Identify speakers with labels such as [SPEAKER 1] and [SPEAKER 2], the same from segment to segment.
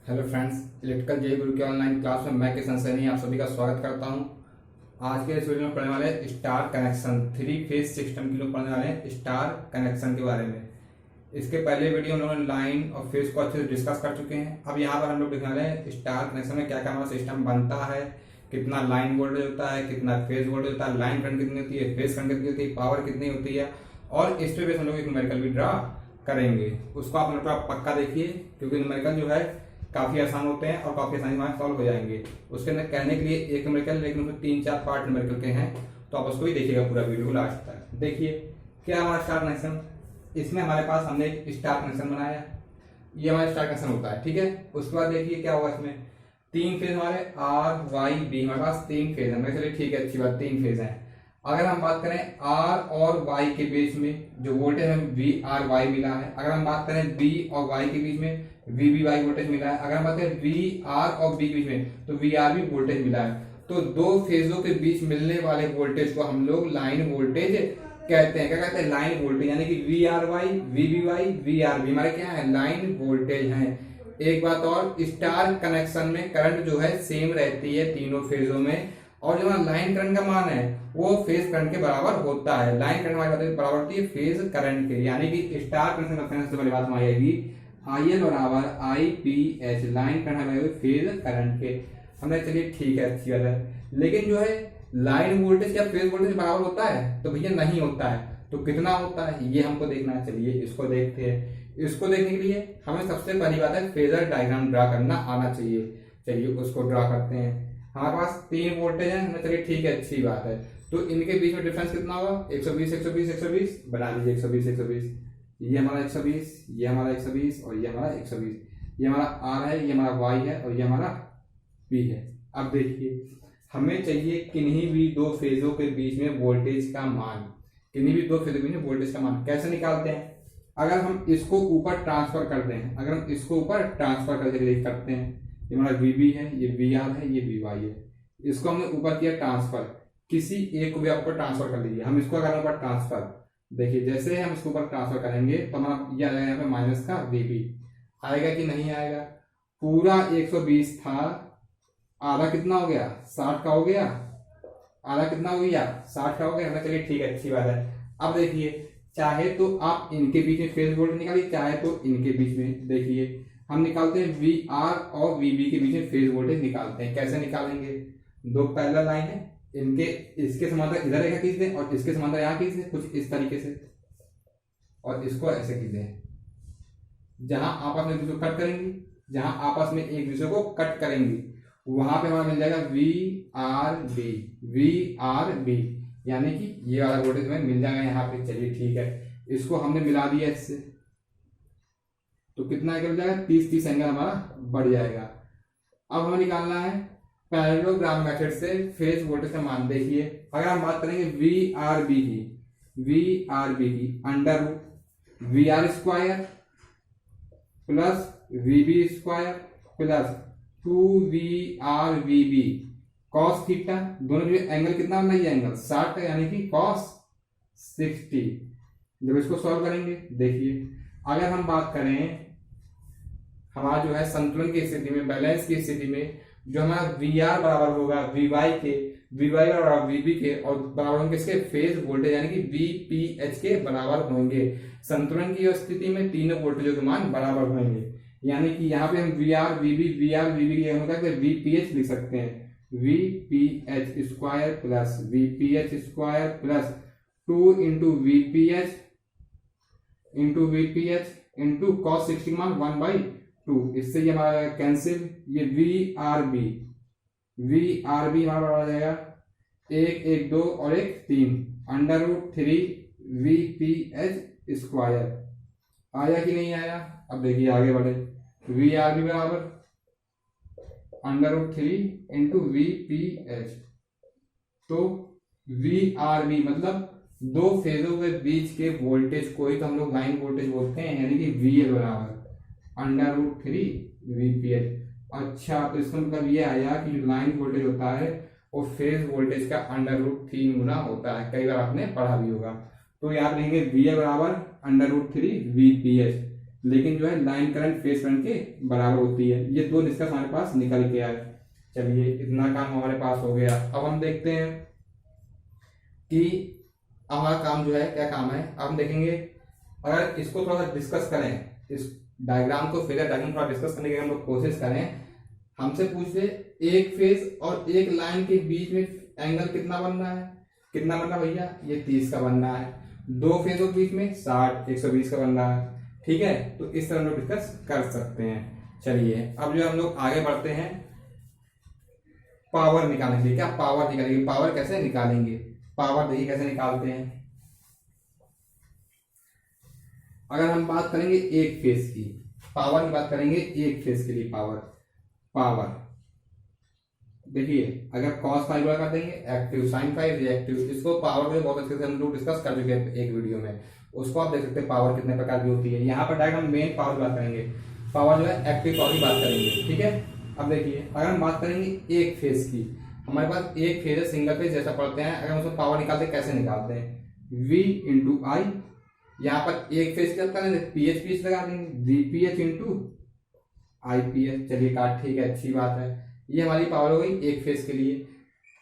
[SPEAKER 1] Hello friends, electrical जे गुरु के online class में मैं किशन सैनी आप सभी का स्वागत करता हूं। आज के इस वीडियो में पढ़ने वाले हैं star connection, three phase system के लोग पढ़ने वाले हैं स्टार कनेक्शन के बारे में। इसके पहले वीडियो हम लोगों ने लाइन और फेज को अच्छे से डिस्कस कर चुके हैं। अब यहाँ पर हम लोग दिखा रहे हैं स्टार कनेक्शन में क्या क्या हमारा सिस्टम बनता है, कितना लाइन वोल्टेज होता है, कितना फेज वोल्टेज होता है, लाइन करंट कितनी होती है, फेज करंट कितनी होती है, पावर कितनी होती है, और इस पे बेस हम लोग एक न्यूमेरिकल भी ड्रा करेंगे। उसको आप थोड़ा पक्का देखिए क्योंकि न्यूमेरिकल जो है काफी आसान होते हैं और काफी आसानी से सॉल्व हो जाएंगे। उसके अंदर कहने के लिए एक न्यूमेरिकल, लेकिन उसमें 3-4 पार्ट न्यूमेरिकल के हैं, तो आप उसको भी देखिएगा पूरा वीडियो लास्ट तक। देखिए क्या हमारा स्टार कनेक्शन, इसमें हमारे पास हमने एक स्टार कनेक्शन बनाया, ये हमारा स्टार कनेक्शन होता है, ठीक है। उसके बाद देखिए क्या होगा, इसमें 3 फेज हमारे आर वाई बी, हमारे पास 3 फेज है। चलिए ठीक है, अच्छी बात, 3 फेज है। अगर हम बात करें आर और वाई के बीच में जो वोल्टेज हमें वी आर वाई मिला है, अगर हम बात करें बी और वाई के बीच में वी बी वाई वोल्टेज मिला है, अगर हम बात करें वी आर और बी के बीच में तो वी आर बी वोल्टेज मिला है, तो दो फेजों के बीच मिलने वाले वोल्टेज को हम लोग लाइन वोल्टेज कहते हैं। क्या कहते हैं? लाइन वोल्टेज, यानी कि V R Y V B Y V R B हमारे क्या है? लाइन वोल्टेज है। एक बात और, स्टार कनेक्शन में करंट जो है सेम रहती है तीनों फेजों में, और जो लाइन करंट का मान है वो फेज करंट के बराबर होता है। लाइन करंट हमारी बराबर होती है फेज करंट के, यानी कि स्टार कनेक्शन का सबसे पहली बात हमारी आएगी आई एल बराबर I P H, line current हमारे फेज करंट के। हमने चलिए ठीक है, अच्छी बात है, लेकिन जो है लाइन वोल्टेज क्या फेज वोल्टेज बराबर होता है? तो भैया नहीं होता है। तो कितना होता है ये हमको देखना है। चलिए इसको देखते हैं। इसको देखने के लिए हमें सबसे पहली बात है फेजर डायग्राम ड्रा करना आना चाहिए। चलिए उसको ड्रा करते हैं। हमारे पास 3 वोल्टेज है, चलिए ठीक है, अच्छी बात है। तो इनके बीच में डिफरेंस कितना होगा? 120 120 120 बना लीजिए, 120 120, ये हमारा 120, ये हमारा 120 और ये हमारा 120। ये हमारा आर है, ये हमारा वाई है और ये हमारा बी है। अब देखिए हमें चाहिए किन्हीं भी दो फेजों के बीच में वोल्टेज का मान। किन्हीं भी दो फेजों के बीच में वोल्टेज का मान कैसे निकालते हैं? अगर हम इसको ऊपर ट्रांसफर कर दें, अगर हम इसको ऊपर ट्रांसफर करके करते हैं, ये हमारा वी है, ये वी आर है, ये वी वाई है, इसको हमने ऊपर किया ट्रांसफर, किसी एक को भी आप ऊपर ट्रांसफर कर लीजिए। हम इसको अगर ऊपर ट्रांसफर, देखिए जैसे हम इसको ऊपर ट्रांसफर करेंगे तो हमारा ये आ जाएगा यहाँ पे माइनस का वीबी। आएगा कि नहीं आएगा? पूरा 120 था, आधा कितना हो गया? 60 का हो गया। आधा कितना हो गया? 60 का हो गया। चलिए ठीक है, अच्छी बात है। अब देखिए चाहे तो आप इनके बीच में फेज वोल्टेज निकालिए, चाहे तो इनके बीच में। देखिए हम निकालते हैं वी आर और वी बी के बीच में फेज वोल्टेज निकालते हैं। कैसे निकालेंगे? दो पैरेलल लाइन है, इनके इसके समांतर इधर रेखा खींच दें और इसके समांतर यहाँ खींच दें, कुछ इस तरीके से, और इसको ऐसे खींच दें। जहां आपस में एक दूसरे को कट करेंगी, जहां आपस में एक दूसरे को कट करेंगी वहां पे हमारा मिल जाएगा V R B, V R B, यानी कि ये वाला वोल्टेज हमें मिल जाएगा यहाँ पे। चलिए ठीक है, इसको हमने मिला दिया इससे, तो कितना एंगल जाएगा? 30 एंगल हमारा बढ़ जाएगा। अब हमें निकालना है पैरेललोग्राम मेथड से फेज वोल्टेज का मान। देखिए अगर हम बात करेंगे वी आर बी की under root V R square plus V B square plus 2 R V B cos theta, दोनों के एंगल कितना बनना? ये एंगल 60 यानी कि कॉस 60। जब इसको सॉल्व करेंगे, देखिए अगर हम बात करें हमारा जो है संतुलन की स्थिति में, बैलेंस की स्थिति में, जो हमारा वी आर बराबर होगा वी वाई के, वी वाई बराबर वी बी के, और बराबर होंगे इसके फेज वोल्टेज यानी कि वी पी एच के बराबर होंगे। संतुलन की स्थिति में तीनों वोल्टेजों के मान बराबर होंगे, यानी कि यहाँ पे हम वी आर वी बी की वी पी एच लिख सकते हैं, we P H square plus we P H square plus 2 into V P H into cos 60 मान 1/2। इससे ये हमारा कैंसिल, ये वी आर बी हमारा आ जाएगा 1 1 2 और 1 3 under root 3 V P H square. आया कि नहीं आया? अब देखिए आगे बढ़े, वी आर बी बराबर under root 3 into V P H. तो वी आर बी मतलब दो फेजों के बीच के वोल्टेज को ही तो हम लोग लाइन वोल्टेज बोलते हैं, यानी कि वी एल बराबर under root 3 V P H. अच्छा, तो इसका मतलब ये आया कि जो लाइन वोल्टेज होता है वो फेज वोल्टेज का अंडर रूट 3 गुना होता है। कई बार आपने पढ़ा भी होगा। तो याद रहेंगे वी एल बराबर under root 3 V P H. लेकिन जो है लाइन करंट फेज करंट के बराबर होती है। ये दो निष्कर्ष हमारे पास निकल के आए। चलिए इतना काम हमारे पास हो गया। अब हम देखते हैं कि हमारा काम जो है क्या काम है। अब हम देखेंगे, अगर इसको थोड़ा सा डिस्कस करें, इस डायग्राम को, फेजर डायग्राम थोड़ा डिस्कस करने की हम लोग कोशिश करें। हमसे पूछ ले एक फेज और एक लाइन के बीच में एंगल कितना बन रहा है, कितना बन रहा है भैया, ये 30 का बन रहा है। दो फेजों के बीच में 60 120 का बन रहा है। ठीक है, तो इस तरह हम लोग डिस्कस कर सकते हैं। चलिए अब जो हम लोग आगे बढ़ते हैं पावर निकालने के लिए। क्या पावर निकालेंगे, पावर कैसे निकालेंगे, पावर देखिए कैसे निकालते हैं। अगर हम बात करेंगे एक फेज की पावर की बात करेंगे, एक फेज के लिए पावर देखिए, अगर cos फाइव कर देंगे, एक्टिव साइन फाइव रिएक्टिव, इसको पावर में बहुत अच्छे से हम लोग डिस्कस कर चुके हैं एक वीडियो में, उसको आप देख सकते हैं पावर कितने प्रकार की होती है। यहाँ पर डायरेक्ट हम मेन पावर की बात करेंगे, पावर जो है एक्टिव पावर की बात करेंगे। ठीक है, अब देखिए अगर हम बात करेंगे एक फेज की, हमारे पास एक फेज है, सिंगल फेज जैसा पढ़ते हैं। अगर हम उसमें पावर निकालते हैं, कैसे निकालते हैं, V इंटू आई, यहाँ पर एक फेज क्या करेंगे, PH लगा देंगे, VPH इंटू IPH। चलिए काट, ठीक है, अच्छी बात है। ये हमारी पावर हो गई एक फेज के लिए।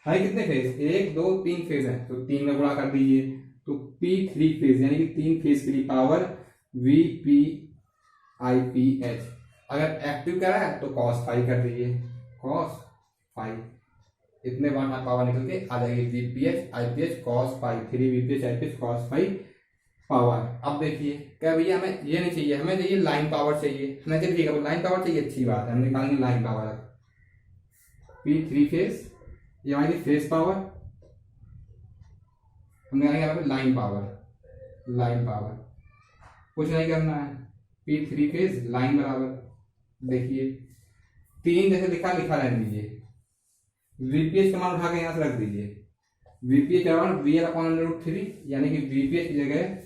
[SPEAKER 1] है कितने फेज, 1 2 3 फेज है, तो 3 में गुणा कर दीजिए, तो P3 फेज यानी कि 3 फेज के लिए पावर VPIPH। अगर एक्टिव करा है तो cos फाइव कर दीजिए, cos फाइव, इतने बार पावर निकल के आ जाएगी, VPH IPH cos five, 3 VPH IPH cos five power. अब देखिए क्या भैया, हमें ये नहीं चाहिए, हमें चाहिए लाइन पावर चाहिए। हमें ठीक है, लाइन पावर चाहिए, अच्छी बात है, हम निकालेंगे लाइन पावर। P3 फेज, ये हमारी फेज पावर, हम निकालेंगे यहाँ पे लाइन पावर, कुछ नहीं करना है। P3 फेज लाइन बराबर, देखिए 3 जैसे लिखा रहने दीजिए, VPH का मान उठा के यहाँ से रख दीजिए, VPH बराबर VL अपॉन √3, यानी कि VPH की जगह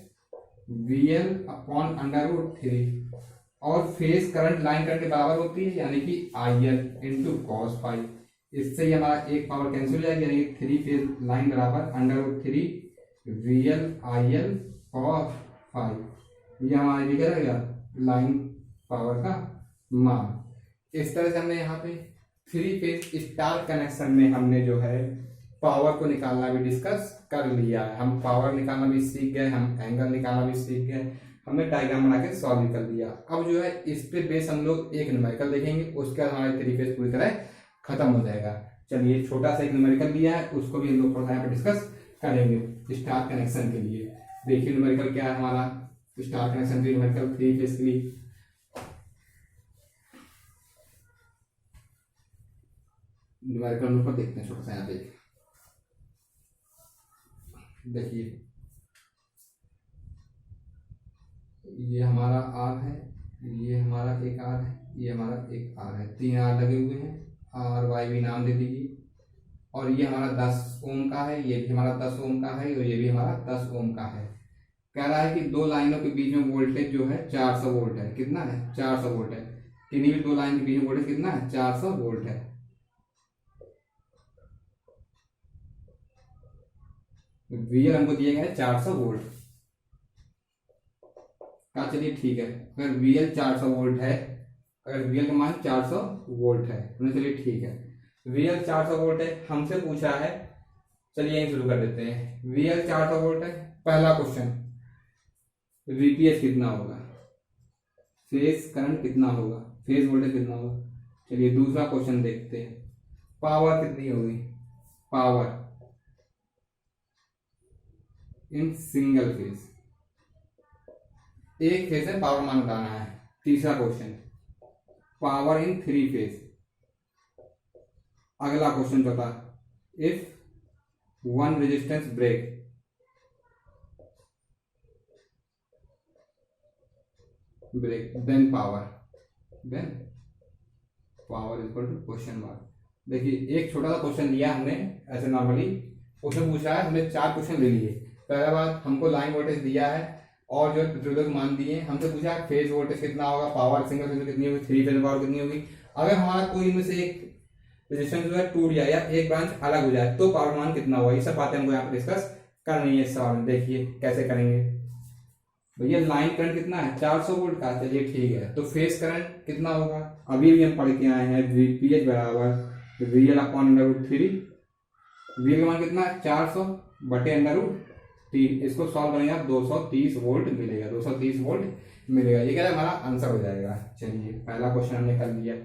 [SPEAKER 1] VL अपॉन √3, और फेज करंट लाइन करंट के बराबर होती है, यानी कि IL इंटू cos फाइव। इससे ही हमारा एक पावर कैंसिल हो जाएगी, यानी कि 3 फेज लाइन बराबर √3 VL IL cos फाइव। ये हमारे लिए क्या रहेगा, लाइन पावर का मान। इस तरह से हमने यहाँ पे 3 फेज स्टार कनेक्शन में हमने जो है पावर को निकालना भी डिस्कस कर लिया है। हम पावर निकालना भी सीख गए, हम एंगल निकालना भी सीख गए, हमने डायग्राम बना के सॉल्व भी कर लिया। अब जो है इस पे बेस हम लोग एक न्यूमेरिकल देखेंगे, उसके बाद हमारे 3 फेज पूरी तरह खत्म हो जाएगा। चलिए छोटा सा एक न्यूमेरिकल दिया है, उसको भी हम लोग थोड़ा यहाँ पे डिस्कस करेंगे स्टार कनेक्शन के लिए। देखिए न्यूमेरिकल क्या है हमारा, स्टार कनेक्शन के न्यूमेरिकल 3 फेज के लिए। न्यूमेरिकल ऊपर देखते हैं छोटा सा, यहाँ पे देखिए ये हमारा R है, ये हमारा एक R है, ये हमारा एक R है, 3 R लगे हुए हैं, RY भी नाम दे दीजिए। और ये हमारा 10 ओम का है, ये भी हमारा 10 ओम का है, और ये भी हमारा 10 ओम का है। कह रहा है कि दो लाइनों के बीच में वोल्टेज जो है 400 वोल्ट है। कितना है, 400 वोल्ट है। किन्हीं भी दो लाइन के बीच में वोल्टेज कितना है, 400 वोल्ट है। VL हमको दिया गया है 400 वोल्ट का। चलिए ठीक है, अगर VL 400 वोल्ट है, अगर VL का मान 400 वोल्ट है, चलिए ठीक है, VL 400 वोल्ट है, हमसे पूछा है। चलिए यहीं शुरू कर देते हैं। VL 400 वोल्ट है, पहला क्वेश्चन, VPH कितना होगा, फेज करंट कितना होगा, फेज वोल्टेज कितना होगा। चलिए दूसरा क्वेश्चन देखते हैं, पावर कितनी होगी, पावर इन सिंगल फेज, एक फेज में पावर मान बताना है। तीसरा क्वेश्चन, पावर इन 3 फेज। अगला क्वेश्चन चौथा, if 1 resistance break, then power equal to question mark. देखिए एक छोटा सा क्वेश्चन लिया हमने ऐसे नॉर्मली, उसमें पूछा है, हमने 4 क्वेश्चन ले लिए। पहला बात, हमको लाइन वोल्टेज दिया है और जो प्रतिरोधक मान दिए, हमसे पूछा है फेज वोल्टेज कितना होगा, पावर सिंगल फेज में कितनी होगी, 3 फेज में पावर कितनी होगी। अगर हमारा कोई इनमें से एक रेजिस्टेंस जो है टूट जाए या एक ब्रांच अलग हो जाए तो पावर मान कितना होगा। ये सब बातें हमको यहाँ पे डिस्कस करनी है इस सवाल में। देखिए कैसे करेंगे, भैया लाइन करंट कितना है 400 वोल्ट का, चलिए ठीक है। तो फेस करंट कितना होगा, अभी भी हम पढ़ के आए हैं, वीपीएच बराबर VL upon under root 3। VL का मान कितना है 400 बटे अंडर रूट 3। इसको सॉल्व करेंगे 230 वोल्ट मिलेगा, 230 वोल्ट मिलेगा। ये क्या है हमारा आंसर हो जाएगा। चलिए पहला क्वेश्चन हमने कर लिया।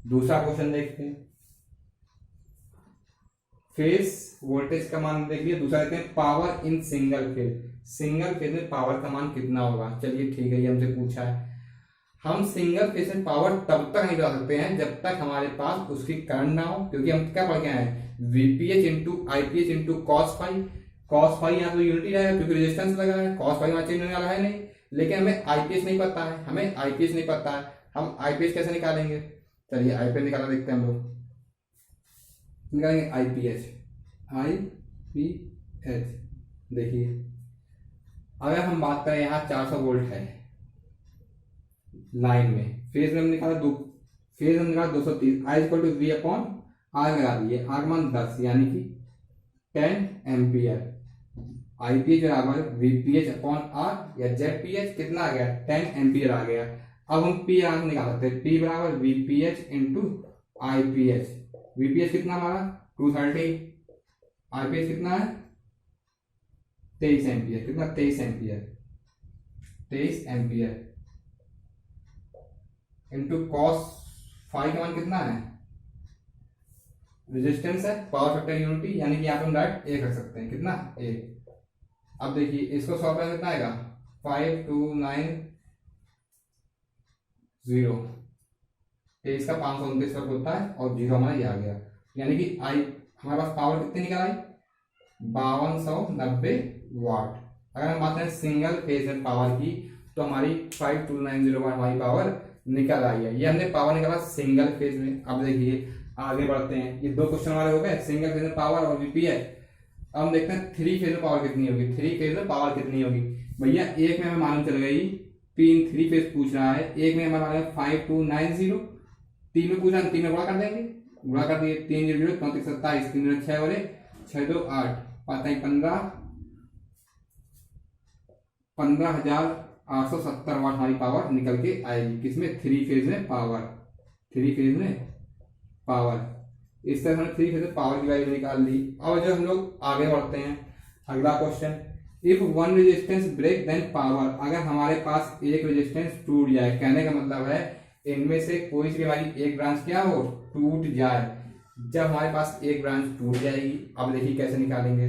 [SPEAKER 1] दूसरा क्वेश्चन देखते हैं। फेस वोल्टेज का मान देख लिया। दूसरा देखते हैं power in single phase. Single phase में पावर का मान कितना होगा। चलिए ठीक है, ये हमसे पूछा है। हम सिंगल फेज में पावर तब तक नहीं बता सकते हैं जब तक हमारे पास उसकी करंट ना हो, क्योंकि हम क्या पढ़ के आए हैं, VPH into IPH into cos phi. Cos phi यहाँ तो यूनिटी रहेगा क्योंकि रेजिस्टेंस लगा है, कॉस फाई वहां चेंज होने वाला है नहीं। लेकिन हमें आईपीएच नहीं पता है, हमें आईपीएच नहीं पता है, हम आईपीएच कैसे निकालेंगे। चलिए आईपीएच निकालना देखते हैं हम लोग। निकालेंगे आईपीएच। देखिए अगर हम बात करें यहाँ 400 वोल्ट है लाइन में, फेज में हम निकाला फेज हम निकाला 230। I equal to V upon R लगा दिए, आर मान 10 यानी कि 10 एम्पियर। आईपीएच बराबर वीपीएच अपॉन आर या जेडपीएच कितना आ गया 10 एम्पियर आ गया। अब हम पी आर निकाल सकते हैं, पी बराबर वीपीएच इंटू आईपीएच। वीपीएच कितना हमारा 230, आईपीएच कितना है 23 एम्पियर। कितना 23 ampere, 23 ampere into cos phi का मान कितना है, रेजिस्टेंस है, पावर फैक्टर यूनिटी, यानी कि यहाँ पे हम डायरेक्ट एक रख सकते हैं। कितना 1। अब देखिए इसको सॉल्व करना कितना आएगा 5290। 23 का 529 वर्ग होता है और 0 हमारा ये आ गया, यानी कि आई हमारे पास पावर कितनी निकल आई 5290 वाट। अगर हम बात करें सिंगल फेज में पावर की तो हमारी 5290 वाट हमारी पावर निकल आई है। ये हमने पावर निकाला सिंगल फेज में। अब देखिए आगे बढ़ते हैं, ये 2 क्वेश्चन हमारे हो गए, सिंगल फेज में पावर और वीपीएच। अब हम देखते हैं 3 फेज में पावर कितनी होगी। 3 फेज में पावर कितनी होगी भैया, एक में हमें मालूम चल गई, 3 फेज पूछ रहा है, एक में हमारा 5290, 3 में पूछ रहा है, 3 में गुणा कर देंगे, गुणा कर दिए 3 0 0 34 27, 3 6 और 6 2 8 5 15 15,870 वाट हमारी पावर निकल के आएगी। किसमें 3 फेज में पावर, 3 फेज में पावर। इस तरह हमने 3 फेज में पावर की वैल्यू निकाल ली। अब जो हम लोग आगे बढ़ते हैं, अगला question, if one resistance break then power. अगर हमारे पास एक रेजिस्टेंस टूट जाए, कहने का मतलब है इनमें से कोई सी हमारी एक ब्रांच क्या हो टूट जाए। जब हमारे पास एक ब्रांच टूट जाएगी, अब देखिए कैसे निकालेंगे।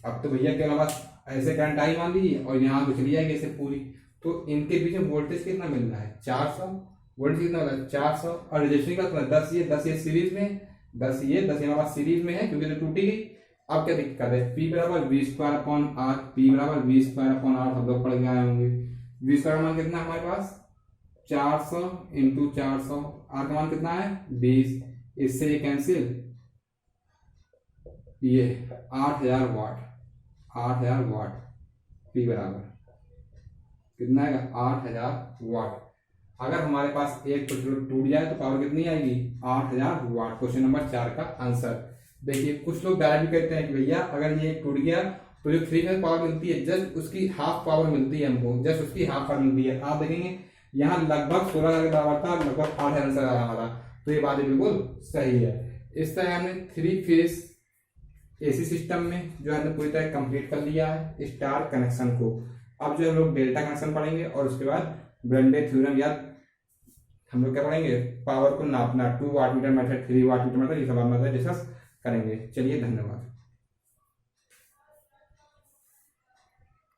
[SPEAKER 1] अब तो भैया क्या बस ऐसे करंट आई मान लीजिए और यहाँ पे चली जाएगी ऐसे पूरी, तो इनके बीच में वोल्टेज कितना मिल रहा है 400। वोल्टेज कितना मिल रहा है 400 और रजिस्ट्रिंग का 10 ये सीरीज में, 10 ये हमारे पास सीरीज में है क्योंकि तो टूटी गई। अब क्या दिक्कत है, पी बराबर V square upon R, P बराबर वी स्क्वायर अपॉन आर सब लोग पढ़ के आए होंगे। वी स्क्वायर मान कितना हमारे पास 400 इंटू 400, आर का मान कितना है 20, इससे ये कैंसिल, ये 8000 वाट, 8000 वाट। पी बराबर कितना है 8000 वाट। अगर हमारे पास एक टूट जाए तो पावर कितनी आएगी 8000 वाट। क्वेश्चन नंबर 4 का आंसर। देखिए कुछ लोग डायरेक्ट भी कहते हैं कि भैया अगर ये टूट गया तो जो 3 फेज पावर मिलती है जस्ट उसकी हाफ पावर मिलती है हमको, जस्ट उसकी हाफ पावर मिलती है। आप देखेंगे यहाँ लगभग 16 के बराबर था, लगभग 8 आंसर आ हमारा, तो ये बात बिल्कुल सही है। इस तरह हमने 3 फेज एसी सिस्टम में जो है पूरी तरह कंप्लीट कर लिया है स्टार कनेक्शन को। अब जो हम लोग डेल्टा कनेक्शन पढ़ेंगे और उसके बाद ब्रेंडे थ्योरम या हम लोग क्या पढ़ेंगे पावर को नापना, 2 watt meter method, 3 watt meter method, ये सब हम डिस्कस करेंगे। चलिए धन्यवाद।